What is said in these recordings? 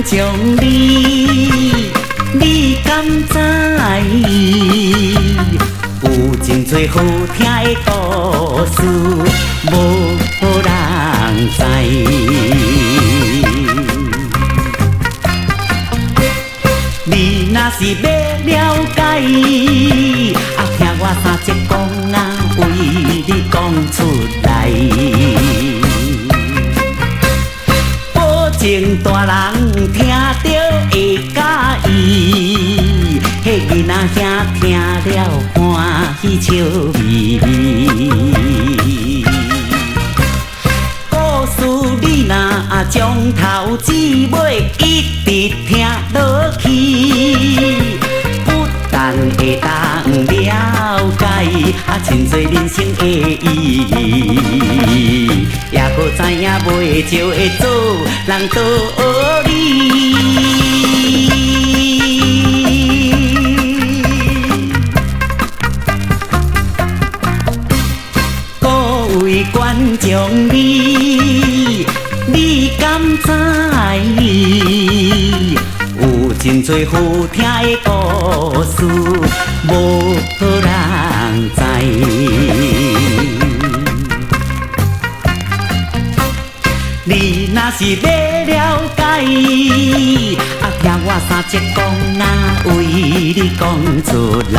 将你，你敢知？有真多好听的故事，无人知。你若是要了解，听我三节讲为你讲出来。保证大人听着会喜意，迄囡仔兄听了欢喜笑眯眯。故事你若从头至尾一直听落去，不但会当了解真多人生的意义，也搁知影袂少会做人道理。各位观众你，你敢知？有真多好听的故事，无人知。你若是要了解，听我三节讲为你讲出来。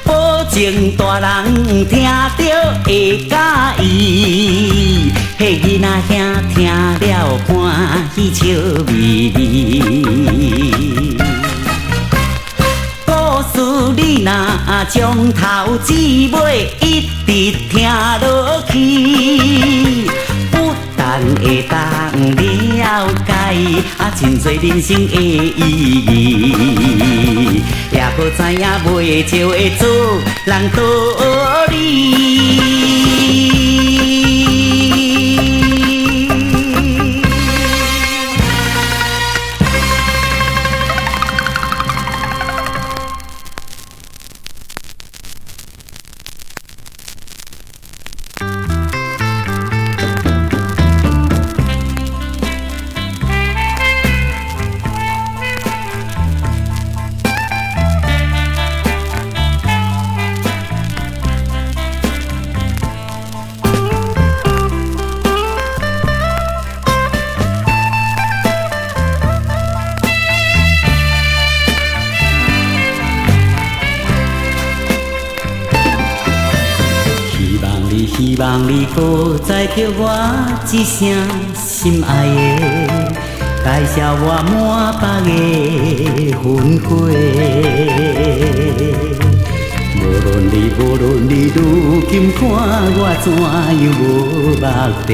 保证大人听着会喜意，迄囡仔兄听了欢喜笑眯眯。故事你若从头至尾一直听落去，不但会当了解真多人生的意义，也搁知影袂少会做人道理。希望你搁再叫我一声心爱的，介绍我满腹的魂火。无论你如今看我怎样无目地，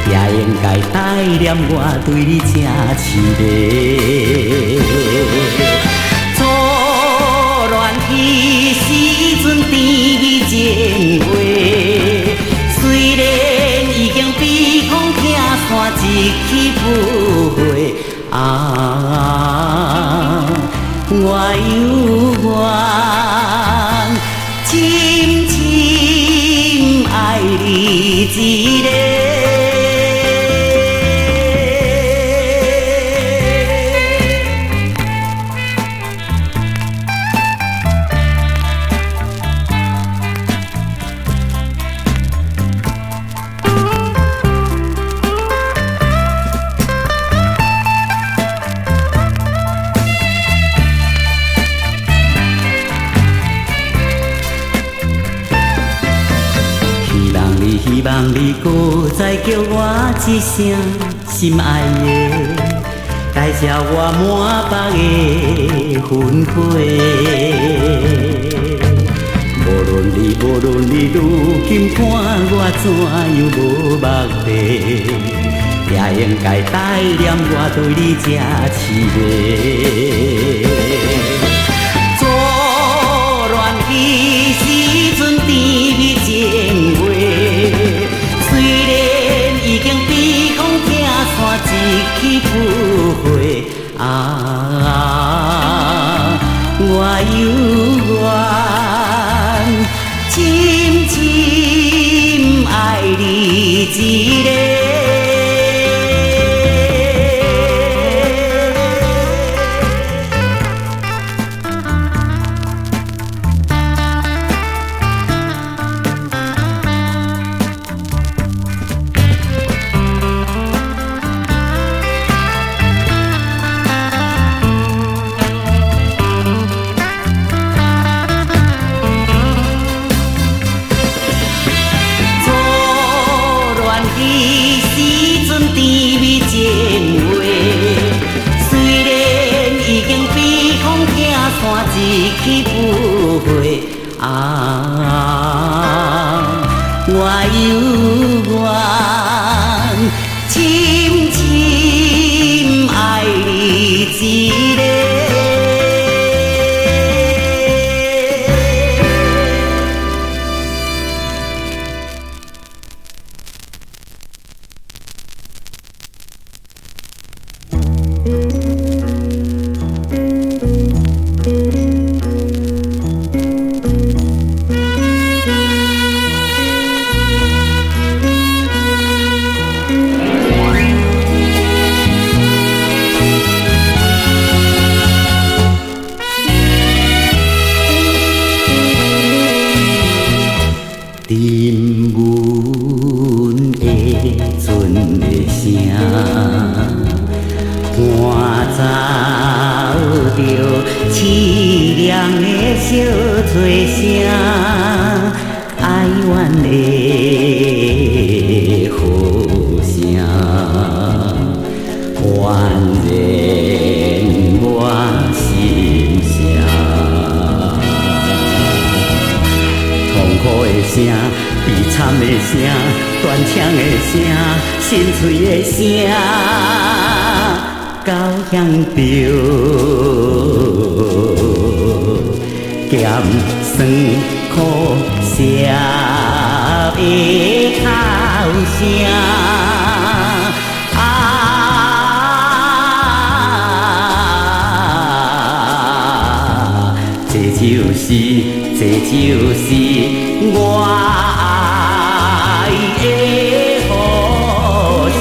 也应该带念我对你这痴迷。初恋的时阵甜蜜情话，虽然已经比风听散一去不回，我有缘深深爱你一个。希望你搁再叫我一声心爱的，介绍我满腹的魂火。无论你如今看我怎样无目地，也应该带念我对你这痴迷。初恋的时阵甜蜜情话，已经比风听散一去不回，我有缘深深爱你一个。一去不回啊！我犹原深深爱你一个。沉阮的船的声，赶走着凄凉的小吹声，哀怨的呼声，宛然我心声。痛苦的声，悲惨的声，断肠的声，心碎的声，高响着咸酸苦涩的哭声。这就是我爱的呼声。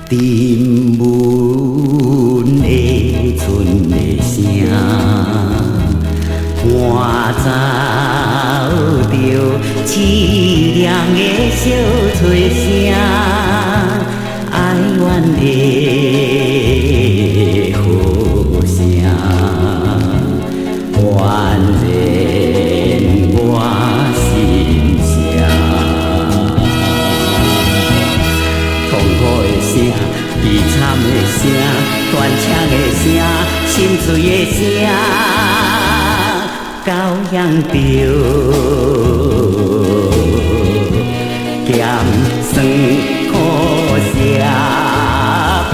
沉阮的船的声，赶走着凄凉的小吹声，哀怨的呼声，宛然我心声。痛苦的声，悲惨的声，断肠的声，心碎的声，高扬着咸酸苦涩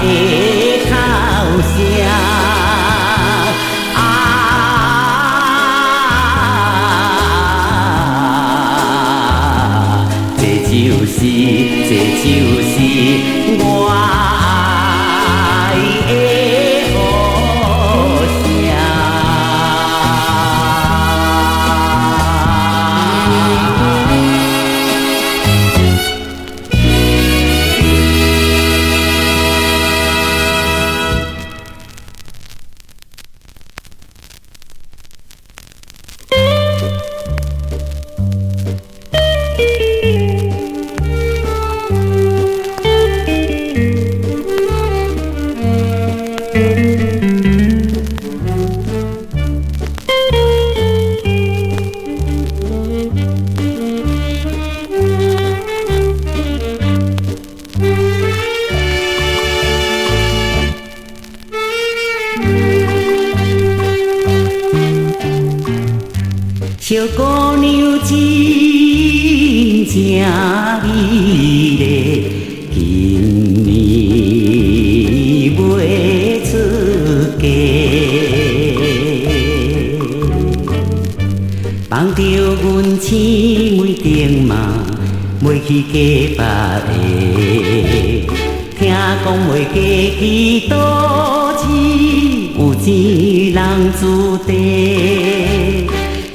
的哭声。这就是我爱的呼声。小姑娘真正美丽，今年袂出嫁，放着阮青梅竹马，袂去嫁别个。听讲袂嫁去倒市，有钱人子弟。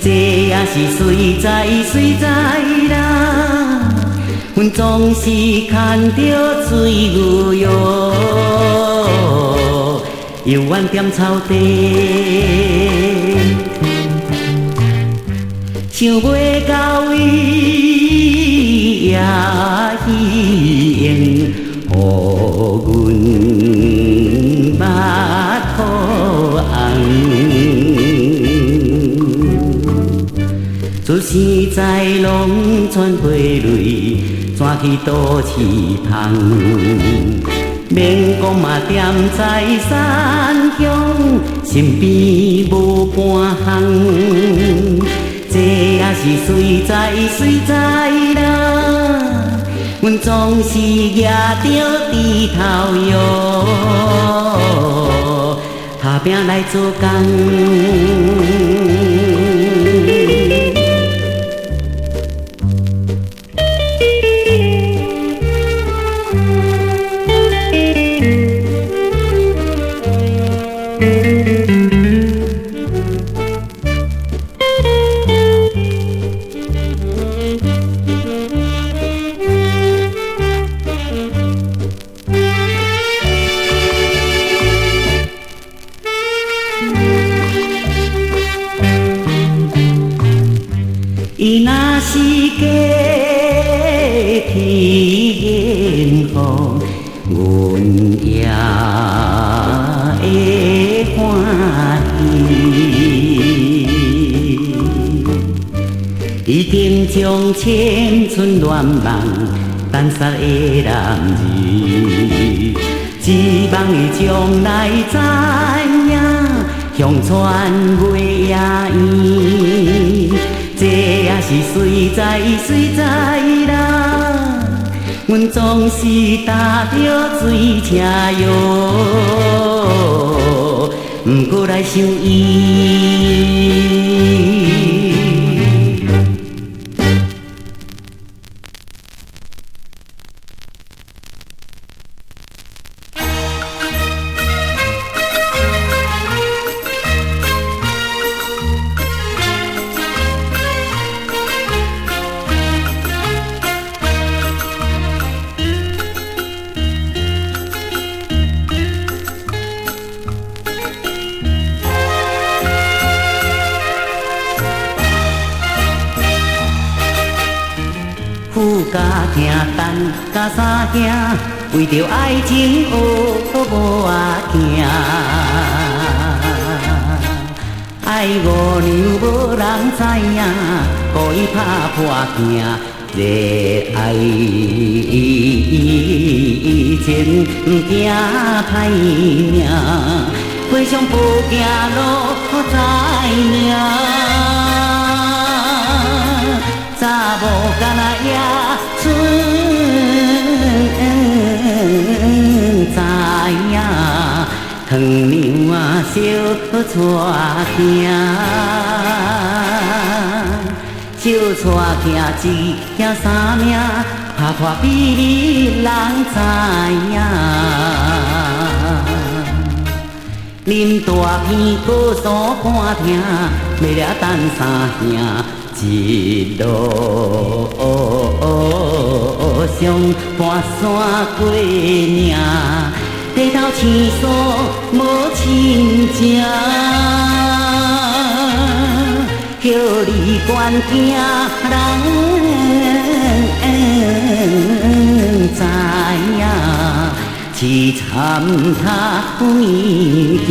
这也是随在啦，阮总是牵着水牛药，犹原踮草地，想袂到伊也希望，予阮梦出生在农村陪泪，转去都市芳。免讲嘛，踮在山乡，身边无半项。这也是随在啦，阮总是举着低头摇，打拼来做工。伊若是假天予，阮也会欢喜。已经将青春乱梦淡煞的男儿，只望伊将来知影，向传月夜圆。这也是随在啦，阮总是踏着水车摇，毋过来想伊。富甲疼，等甲三兄，为着爱情学无仔行。爱五娘无人知影，故意拍破镜，热爱情惊歹命，飞上步行路知命。早无干那野春知影，糖娘啊小带行，小带行一惊三命，拍破比你人知影。啉大片高山看听，要了等三兄。一路上半山过岭，低头青山无亲情，叫你悬惊人知影，凄惨他物件。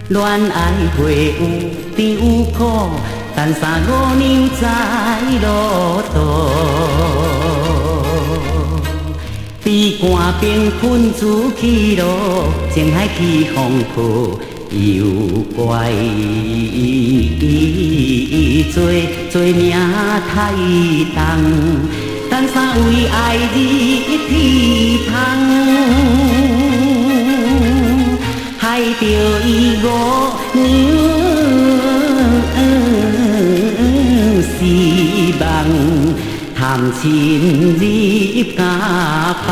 恋爱会有甜有苦，但三五年在路途。比寒冰困住去路，情海起风暴，又怪做命太重，但三为爱日天窗。害着伊五娘失望，贪心入家房。